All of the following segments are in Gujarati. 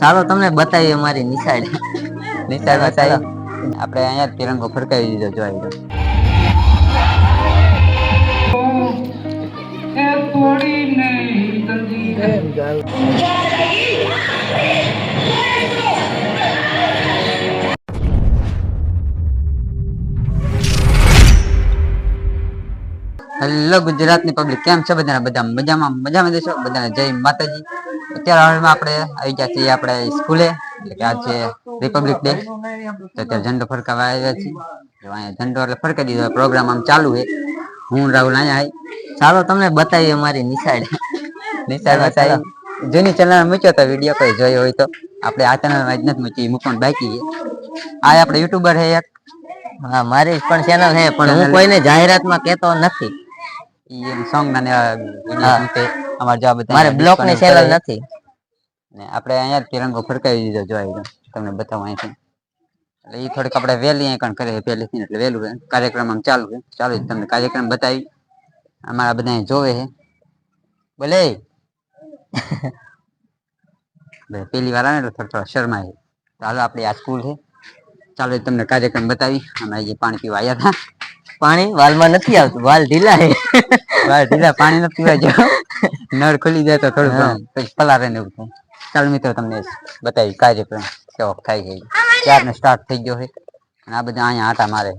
ચાલો તમને બતાવીએ અમારી નિશાળ નિશાળ બતાવી આપણે અહીંયા તિરંગો ફરકાવી દીધો જોઈ લો. હેલો ગુજરાતની પબ્લિક, કેમ છે બધા? બધા મજામાં દેશો બધાને જય માતાજી. અત્યારે હાલમાં આપણે આવી ગયા છીએ આપણે સ્કૂલે, એટલે કે આજે રિપબ્લિક ડે. તો અત્યારે ઝંડો ફરકાવા આવ્યા છીએ. અહીંયા ઝંડો એટલે ફરકાઈ દીધો, પ્રોગ્રામ આમ ચાલુ છે. હું રાહુલ અહીંયા ચાલો તમને બતાવીએ અમારી નિશાળ બતાવી. જૂની ચેનલ મૂક્યો તો વિડીયો કોઈ જોયો હોય તો. આપણે આ ચેનલ માં જ નથી મૂકી, મૂકવાનું બાકી છે. આ આપણે યુટ્યુબર છે એક. હા, મારી પણ ચેનલ છે, પણ હું કોઈને જાહેરાતમાં કેતો નથી. સોંગ ના અમારે જવાબ મારે બ્લોક ની ચેનલ નથી. ને આપણે અહીંયા તિરંગો ફરકાવી દીધો જોઈ તમને બતાવું અહીંથી. એટલે એ થોડીક આપણે વહેલી અહીં કરે પહેલીથી, એટલે વહેલું કાર્યક્રમ આમ ચાલુ છે. ચાલુ તમને કાર્યક્રમ બતાવી. અમારા બધા જોવે છે બોલે. પેલી વાર આવે ને થોડા શર્મા છે. ચાલો આપણી આ સ્કૂલ છે. ચાલો તમને કાર્યક્રમ બતાવી. અમે જે પાણી પીવા આવ્યા હતા. પાણી વાલમાં નથી આવતું, વાલ ઢીલા છે. વાલ ઢીલા, પાણી નથી પીવા જો. નળ ખુલી જાય તો થોડું પછી પલારે ને એવું થાય. ચાલો મિત્રો તમને બતાવી કાર્યક્રમ કેવો થાય છે. ત્યારને સ્ટાર્ટ થઈ ગયો છે. આ બધા અહીંયા આટા મારે.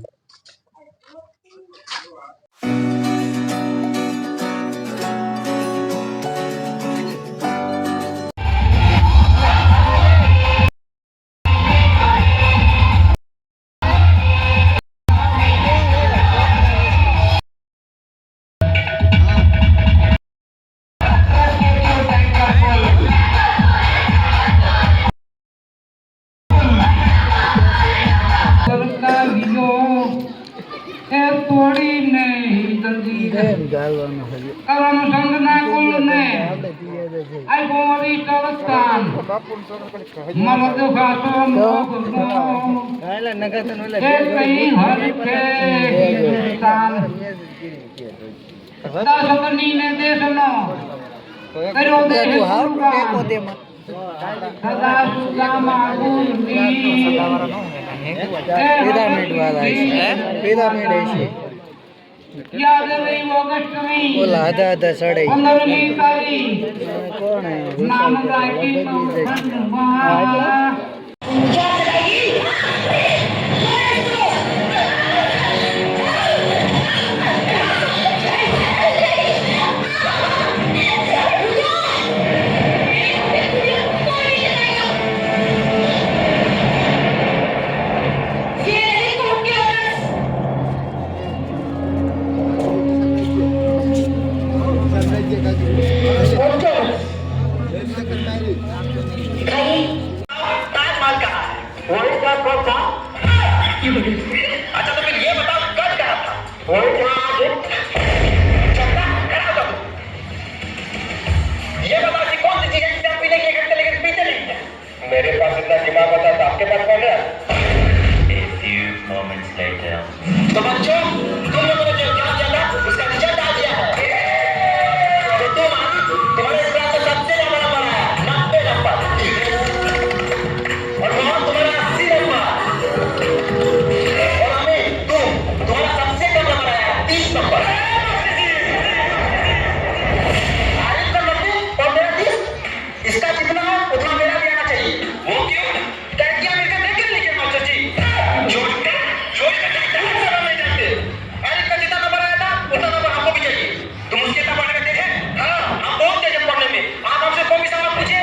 आधा सड़े कौन अच्छा तो फिर ये बताओ कब करा था? ये बताओ कि कौन सी चीज है जिसे आप पीने की करते लेकिन पीते नहीं हैं? मेरे पास इतना दिमाग होता तो आपके पास कौन है? A few moments later. तो बच्चों, तुम लोगों ने जो एग्जाम दिया था उसका रिजल्ट आ गया है। तो तुम्हारे इस क्लास में सबसे ज्यादा नंबर आया 90 नंबर और मोहन तुम्हारा 80 नंबर और अमित तुम्हारा सबसे कम नंबर आया 30 नंबर। आरिफ का 90 और मेरा 30, इसका जितना है उतना मेरा भी आना चाहिए। वो क्यों? टैग मिलकर लेकर लिखे मास्टर जी। चोरी का टैग नहीं जानते। आरिफ का जितना नंबर आया था उतना नंबर हमको भी चाहिए। तुम उसके इतना पढ़ने में तेज है? हाँ, हम बहुत तेज हैं पढ़ने में। आप हमसे कोई भी सवाल पूछिए,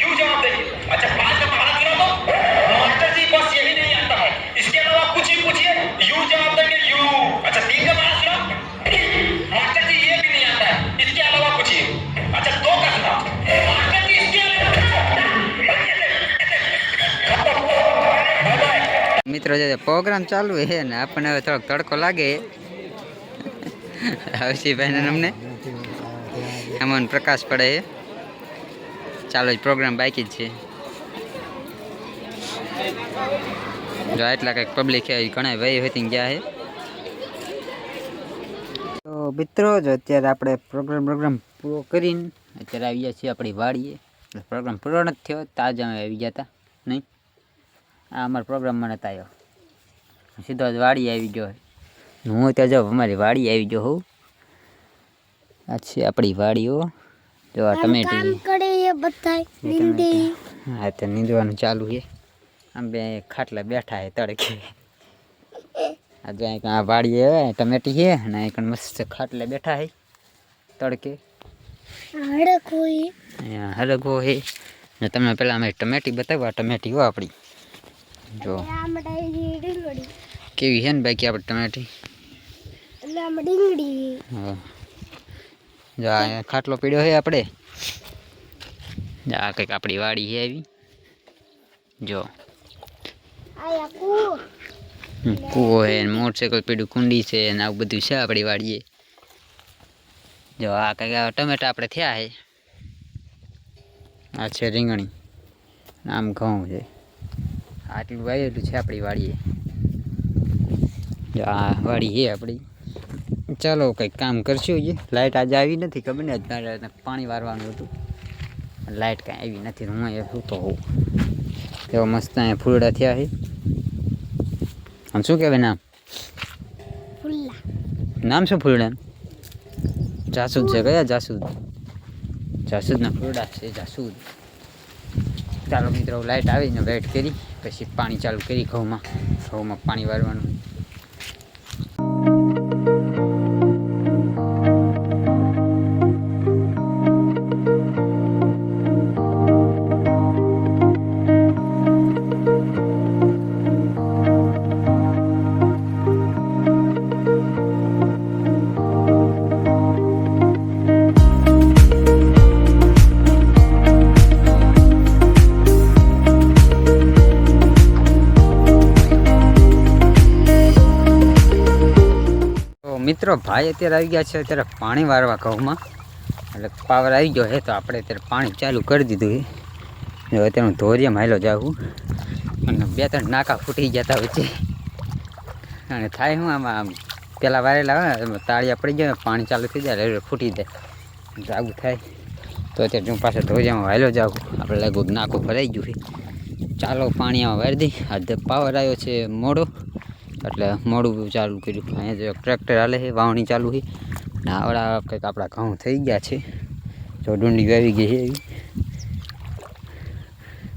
यूं जवाब देंगे। अच्छा, 5 का पढ़ा सुना तो मास्टर जी बस यही नहीं आता है, इसके अलावा कुछ ही पूछिए यूं जवाब देंगे यूं। अच्छा, 3 का पढ़ा सुना मास्टर जी ये भी नहीं आता है, इसके अलावा पूछिए। अच्छा, 2 का सुना मास्टर जी इसके अलावा। મિત્રો જે પ્રોગ્રામ ચાલુ છે ને આપણને હવે થોડોક તડકો લાગે. હર્ષિભાઈ ને અમને એમાં પ્રકાશ પડે. ચાલો પ્રોગ્રામ બાકી જ છે. જો એટલા કંઈક પબ્લિક છે, ઘણા ભાઈ હોય ગયા છે. તો મિત્રો જો અત્યારે આપણે પ્રોગ્રામ પૂરો કરીને અત્યારે આવી ગયા છીએ આપણી વાડીએ. પ્રોગ્રામ પૂરો નથી થયો તાજ અમે આવી ગયા હતા નહીં. આ અમારો પ્રોગ્રામમાં નહોતા આવ્યો, સીધો જ વાડી આવી ગયો. હું ત્યાં જાઉં અમારી વાડી આવી ગયો હોઉં. આ છે આપણી વાડીઓ. જો આ ટમેટી હા તો નીંદવાનું ચાલુ છે. આમ બે ખાટલા બેઠા છે તડકે. આ જો આ વાડીએ ટમેટી છે અને એક મસ્ત ખાટલે બેઠા છે તડકે. હરગવો છે ને તમે પેલા અમે ટમેટી બતાવ્યા. ટમેટી હો આપણી જો કેવી છે ને બાકી આપણે ટમેટી. હા જો આ ખાટલો પીડ્યો છે આપણે. આ કંઈક આપણી વાડી છે આવી. જો કૂવો છે મોટરસાઇકલ પીડ્યું કુંડી છે ને આવું બધું છે આપણી વાડીએ. જો આ કંઈક ટમેટા આપણે થયા છે. આ છે રીંગણી, આમ ઘઉં છે. આટલું વાવેલું છે આપણી વાડીએ. જો આ વાડી છે આપણી. ચાલો કંઈક કામ કરશું. લાઇટ આજે આવી નથી, ખબર ને અત્યારે પાણી વારવાનું હતું. લાઇટ કાંઈ આવી નથી. હું એ સૂતો હોઉં. એવા મસ્ત અહીંયા ફૂલડા થયા છે. આમ શું કહેવાય નામ? નામ શું ફૂલડા? જાસૂદ છે. કયા જાસૂદ? જાસૂદના ફૂલડા છે. જાસૂદ. ચાલો મિત્રો લાઇટ આવીને વેઇટ કરી પછી પાણી ચાલુ કરી ઘઉંમાં પાણી વારવાનું. મિત્રો ભાઈ અત્યારે આવી ગયા છે અત્યારે પાણી વારવા ઘઉંમાં. એટલે પાવર આવી ગયો છે તો આપણે અત્યારે પાણી ચાલુ કરી દીધું છે. અત્યારે હું ધોરિયામાં હાલો જાઉં અને 2-3 નાકા ફૂટી ગયા વચ્ચે. અને થાય હું આમાં આમ પેલા વારેલા હોય તાળિયા પડી જાય પાણી ચાલુ થઈ જાય એટલે ફૂટી જાય આવું થાય. તો અત્યારે હું પાછળ ધોરિયામાં હાલો જાઉં. આપણે લગભગ નાકું ભરાઈ ગયું છે. ચાલો પાણી આમાં વારી દઈ. આજે પાવર આવ્યો છે મોડો એટલે મોડું ચાલુ કર્યું. અહીંયા જો ટ્રેક્ટર હાલે છે, વાવણી ચાલુ છે. ને આવડા કંઈક આપણા ઘઉં થઈ ગયા છે. જો ડુંડી વાવી ગઈ છે એવી.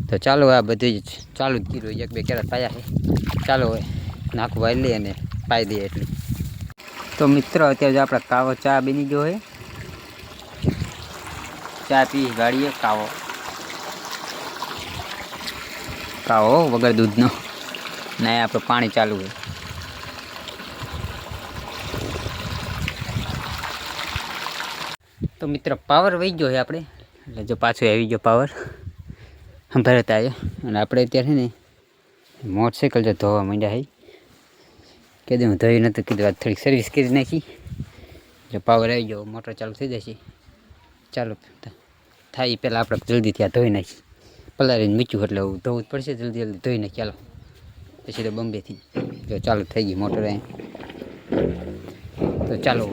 તો ચાલો આ બધું જ ચાલુ જ કર્યું. 1-2 કેરા પાયા છે. ચાલો હવે નાખું વાળી લઈએ અને પાઈ દઈએ એટલી. તો મિત્રો અત્યારે જો આપણે કાવો ચા બની ગયો છે. ચા પી ગાડીએ કાવો વગર દૂધનો. ને આપણે પાણી ચાલુ છે. તો મિત્ર પાવર વહી ગયો છે આપણે. એટલે જો પાછો આવી ગયો પાવર ભરત આવ્યો. અને આપણે અત્યારે છે ને મોટરસાઇકલ જો ધોવા માંડ્યા છે. કીધું હું ધોઈ નહોતું, કીધું આજ થોડીક સર્વિસ કરી નાખી. જો પાવર આવી ગયો મોટર ચાલુ થઈ જશે. ચાલો થાય એ પહેલાં આપણે જલ્દી ત્યાં ધોઈ નાખી. પલાળીને મૂક્યું એટલે ધોવું જ પડશે. જલ્દી ધોઈ નાખી. ચાલો પછી તો બોમ્બેથી જો ચાલુ થઈ ગઈ મોટર અહીંયા. તો ચાલો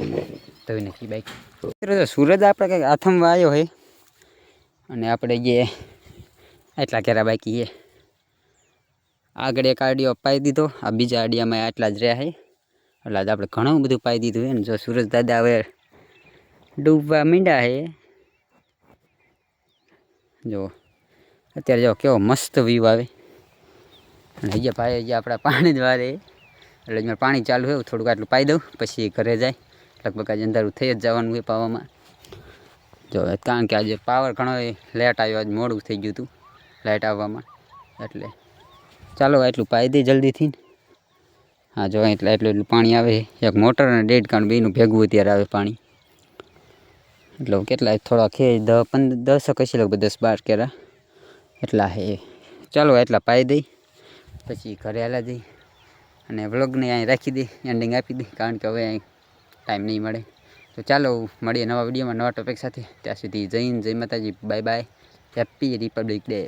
ધોઈ નાખી બાઈક. સૂરજ આપણે કંઈક આથમવા આવ્યો હોય અને આપણે જે આટલા કેરા બાકી છે. આગળ એક આડિયો પાઈ દીધો. આ બીજા આડિયામાં આટલા જ રહ્યા છે. એટલે જ આપણે ઘણું બધું પાઈ દીધું છે. ને જો સૂરજ દાદા હવે ડૂબવા માંડ્યા છે. જો અત્યારે જો કેવો મસ્ત વ્યૂ આવે. અને અહીંયા ભાઈ અહીંયા આપણા પાણી જ વારે. એટલે મારે પાણી ચાલુ હોય થોડુંક આટલું પાઈ દઉં પછી ઘરે જાય. લગભગ આજે અંધારું થઈ જ જવાનું હોય પાવામાં. જો કારણ કે આજે પાવર ઘણો લેટ આવ્યો. આજ મોડું થઈ ગયું હતું લાઇટ આવવામાં. એટલે ચાલો એટલું પાઈ દઈ જલ્દીથી. હા જો એટલું પાણી આવે. એક મોટર અને 1.5 કાણ બેનું ભેગવું અત્યારે આવે પાણી. એટલે કેટલા થોડા ખે 10 કશી લગભગ 10-12 કેરા એટલા હે. ચાલો એટલા પાઈ દઈ પછી ઘરે હાલા જઈ અને વ્લોગને અહીં રાખી દઈ, એન્ડિંગ આપી દઈ. કારણ કે હવે અહીં ટાઈમ નહીં મળે. તો ચાલો મળીએ નવા વિડીયોમાં નવા ટોપિક સાથે. ત્યાં સુધી જય હિન્દ, જય માતાજી, bye bye. Happy Republic day.